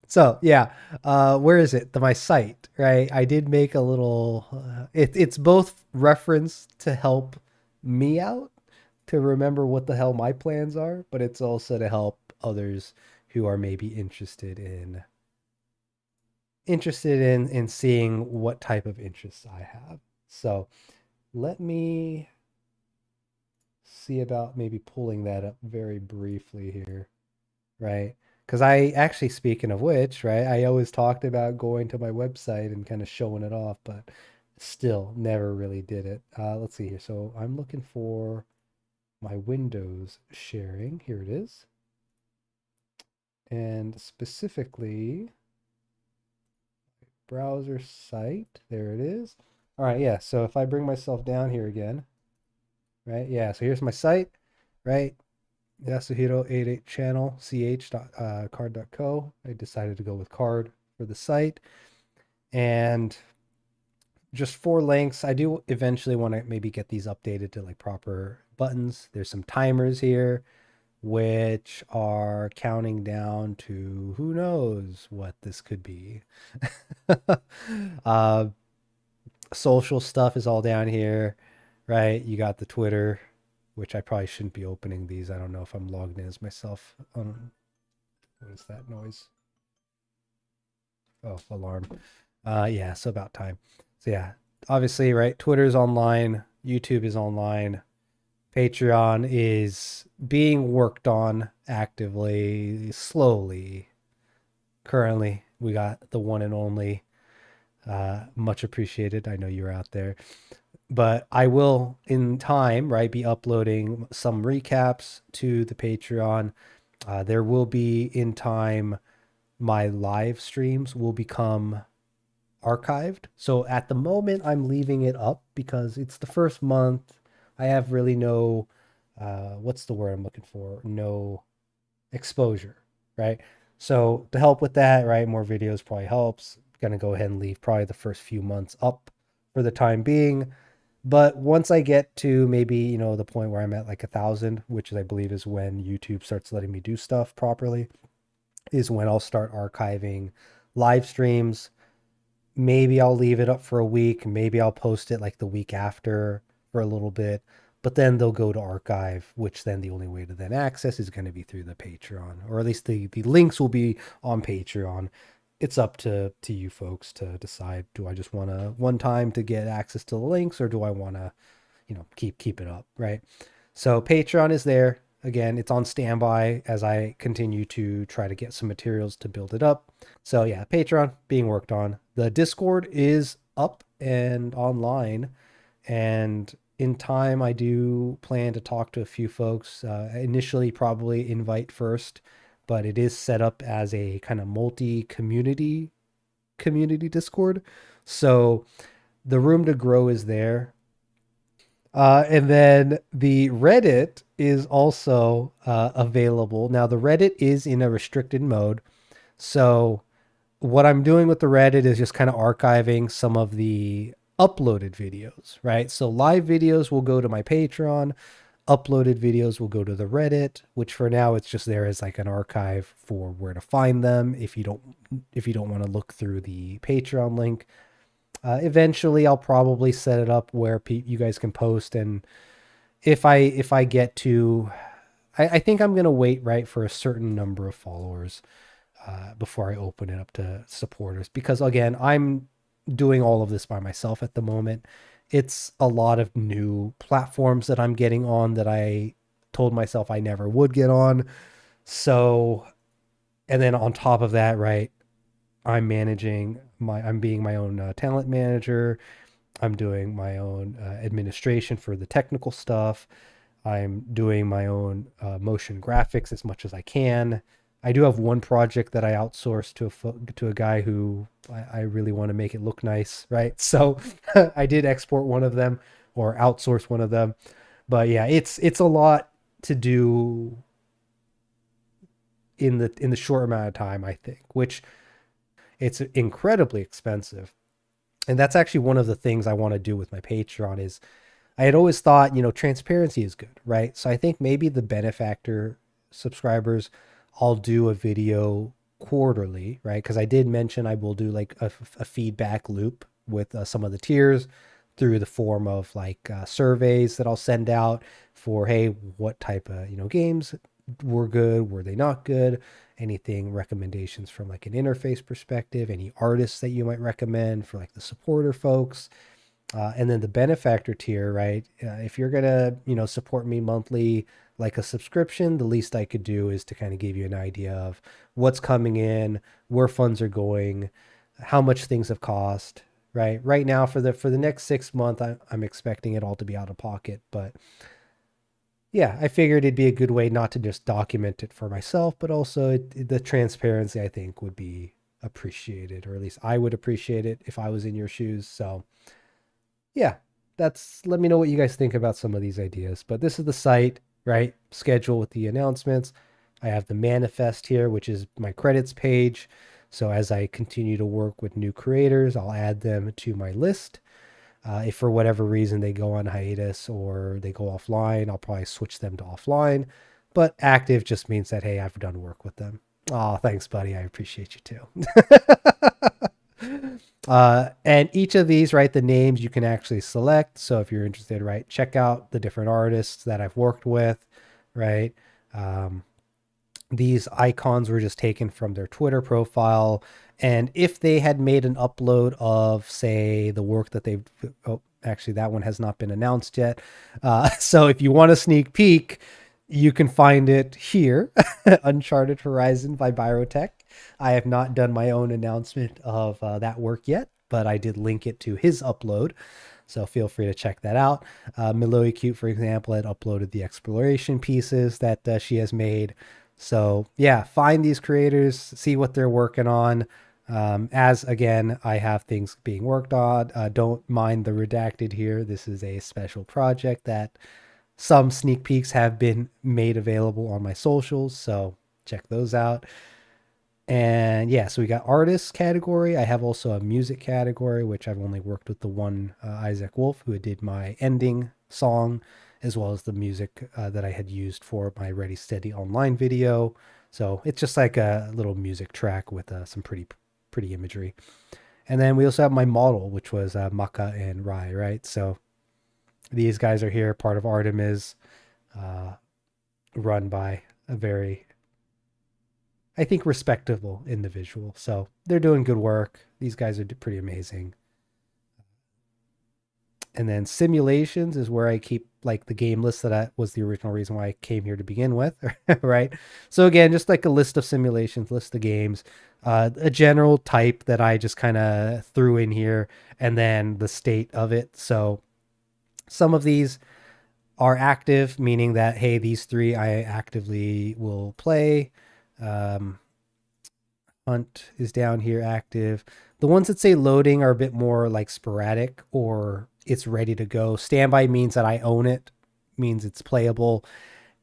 So yeah, where is it? My site, right? I did make a little. It's both reference to help me out to remember what the hell my plans are, but it's also to help others who are maybe interested in seeing what type of interests I have. So let me see about maybe pulling that up very briefly here, right? Because I actually, speaking of which, right, I always talked about going to my website and kind of showing it off, but still never really did it. Let's see here. So I'm looking for my Windows sharing. Here it is. And specifically, browser site. There it is. All right, yeah. So if I bring myself down here again, right? Yeah, so here's my site, right? Yasuhiro 88 channel ch card.co. I decided to go with card for the site. And just four links. I do eventually want to maybe get these updated to like proper buttons. There's some timers here, which are counting down to who knows what this could be. uh, Social stuff is all down here, right? You got the Twitter, which I probably shouldn't be opening these. I don't know if I'm logged in as myself. What is that noise? Oh, alarm. Yeah, so about time. So yeah, obviously, right? Twitter's online, YouTube is online, Patreon is being worked on actively, slowly. Currently, we got the one and only. Much appreciated. I know you're out there. But I will, in time, right, be uploading some recaps to the Patreon. There will be, in time, my live streams will become archived. So at the moment, I'm leaving it up because it's the first month. I have really no, what's the word I'm looking for? No exposure, right? So to help with that, right, more videos probably helps. Gonna go ahead and leave probably the first few months up for the time being. But once I get to maybe, the point where I'm at like 1,000, which I believe is when YouTube starts letting me do stuff properly, is when I'll start archiving live streams. Maybe I'll leave it up for a week. Maybe I'll post it like the week after for a little bit. But then they'll go to archive, which then the only way to then access is going to be through the Patreon, or at least the links will be on Patreon. It's up to you folks to decide. Do I just want to one time to get access to the links, or do I want to, keep it up, right? So Patreon is there. Again, it's on standby as I continue to try to get some materials to build it up. So yeah, Patreon being worked on. The Discord is up and online, and in time I do plan to talk to a few folks. Initially, probably invite first, but it is set up as a kind of multi community Discord. So the room to grow is there. And then the Reddit is also available. Now, the Reddit is in a restricted mode. So, what I'm doing with the Reddit is just kind of archiving some of the uploaded videos, right? So, live videos will go to my Patreon, uploaded videos will go to the Reddit, which for now it's just there as like an archive for where to find them if you don't want to look through the Patreon link. Eventually, I'll probably set it up where you guys can post, and if I get to, I think I'm gonna wait right for a certain number of followers before I open it up to supporters, because again, I'm doing all of this by myself at the moment. It's a lot of new platforms that I'm getting on that I told myself I never would get on. So, and then on top of that, right, I'm being my own talent manager. I'm doing my own administration for the technical stuff. I'm doing my own motion graphics as much as I can. I do have one project that I outsourced to a guy who I really want to make it look nice, right? So I did export one of them or outsource one of them. But yeah, it's a lot to do in the short amount of time, I think, which it's incredibly expensive. And that's actually one of the things I want to do with my Patreon is I had always thought, transparency is good, right? So I think maybe the benefactor subscribers, I'll do a video quarterly, right? Because I did mention I will do like a feedback loop with some of the tiers through the form of like surveys that I'll send out for, hey, what type of games were good, were they not good, anything, recommendations from like an interface perspective, any artists that you might recommend for like the supporter folks. And then the benefactor tier, right? If you're gonna, support me monthly like a subscription, the least I could do is to kind of give you an idea of what's coming in, where funds are going, how much things have cost, right? Right now for the next 6 months, I'm expecting it all to be out of pocket, but yeah, I figured it'd be a good way not to just document it for myself, but also the transparency I think would be appreciated, or at least I would appreciate it if I was in your shoes. So yeah, let me know what you guys think about some of these ideas. But this is the site, right? Schedule with the announcements. I have the manifest here, which is my credits page. So as I continue to work with new creators, I'll add them to my list. If for whatever reason they go on hiatus or they go offline, I'll probably switch them to offline. But active just means that, hey, I've done work with them. Oh, thanks, buddy. I appreciate you too. And each of these, right, the names you can actually select. So if you're interested, right, check out the different artists that I've worked with, right? These icons were just taken from their Twitter profile. And if they had made an upload of, say, the work that they've, oh, actually, that one has not been announced yet. So if you want a sneak peek, you can find it here, Uncharted Horizon by Byrotech. I have not done my own announcement of that work yet, but I did link it to his upload. So feel free to check that out. Miloi Cute, for example, had uploaded the exploration pieces that she has made. So yeah, find these creators, see what they're working on. As again, I have things being worked on. Don't mind the redacted here. This is a special project that some sneak peeks have been made available on my socials. So check those out. And yeah, so we got artists category. I have also a music category, which I've only worked with the one Isaac Wolf, who did my ending song, as well as the music that I had used for my Ready Steady online video. So it's just like a little music track with some pretty imagery. And then we also have my model, which was Maka and Rai, right? So these guys are here, part of Artemis, run by a very, I think, respectable individual. So they're doing good work. These guys are pretty amazing. And then simulations is where I keep like the game list that was the original reason why I came here to begin with, right? So again, just like a list of simulations, list of games, a general type that I just kind of threw in here, and then the state of it. So some of these are active, meaning that, hey, these three I actively will play. Hunt is down here active. The ones that say loading are a bit more like sporadic, or it's ready to go. Standby means that I own it, means it's playable.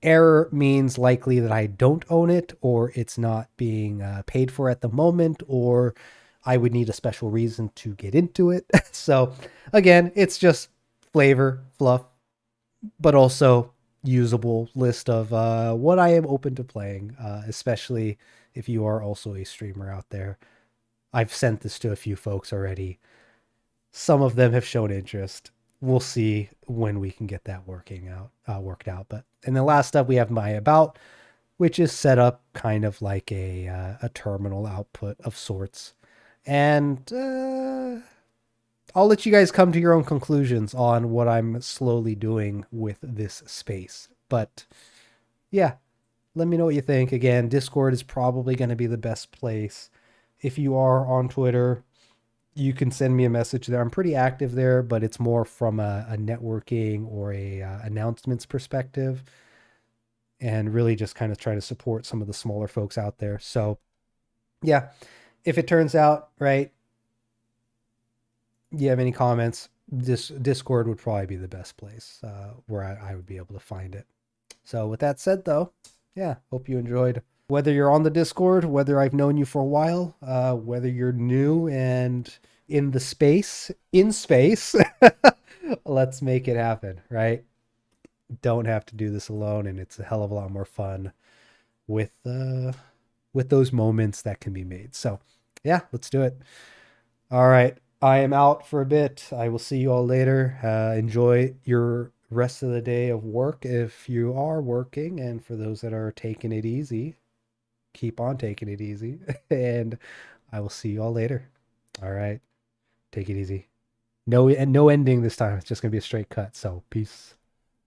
Error means likely that I don't own it, or it's not being paid for at the moment, or I would need a special reason to get into it. So again, it's just flavor, fluff, but also usable list of what I am open to playing, especially if you are also a streamer out there. I've sent this to a few folks already. Some of them have shown interest. We'll see when we can get that worked out. But and then last up, we have my about, which is set up kind of like a terminal output of sorts. And I'll let you guys come to your own conclusions on what I'm slowly doing with this space. But yeah, let me know what you think. Again, Discord is probably going to be the best place. If you are on Twitter, you can send me a message there. I'm pretty active there, but it's more from a networking or a announcements perspective, and really just kind of try to support some of the smaller folks out there. So yeah, if it turns out, right, you have any comments, this Discord would probably be the best place where I would be able to find it. So with that said, though, yeah, hope you enjoyed. Whether you're on the Discord, whether I've known you for a while, whether you're new and in space, let's make it happen, right? Don't have to do this alone, and it's a hell of a lot more fun with with those moments that can be made. So yeah, let's do it. All right. I am out for a bit. I will see you all later. Enjoy your rest of the day of work if you are working. And for those that are taking it easy, keep on taking it easy. And I will see you all later. All right. Take it easy. No, and no ending this time. It's just going to be a straight cut. So peace.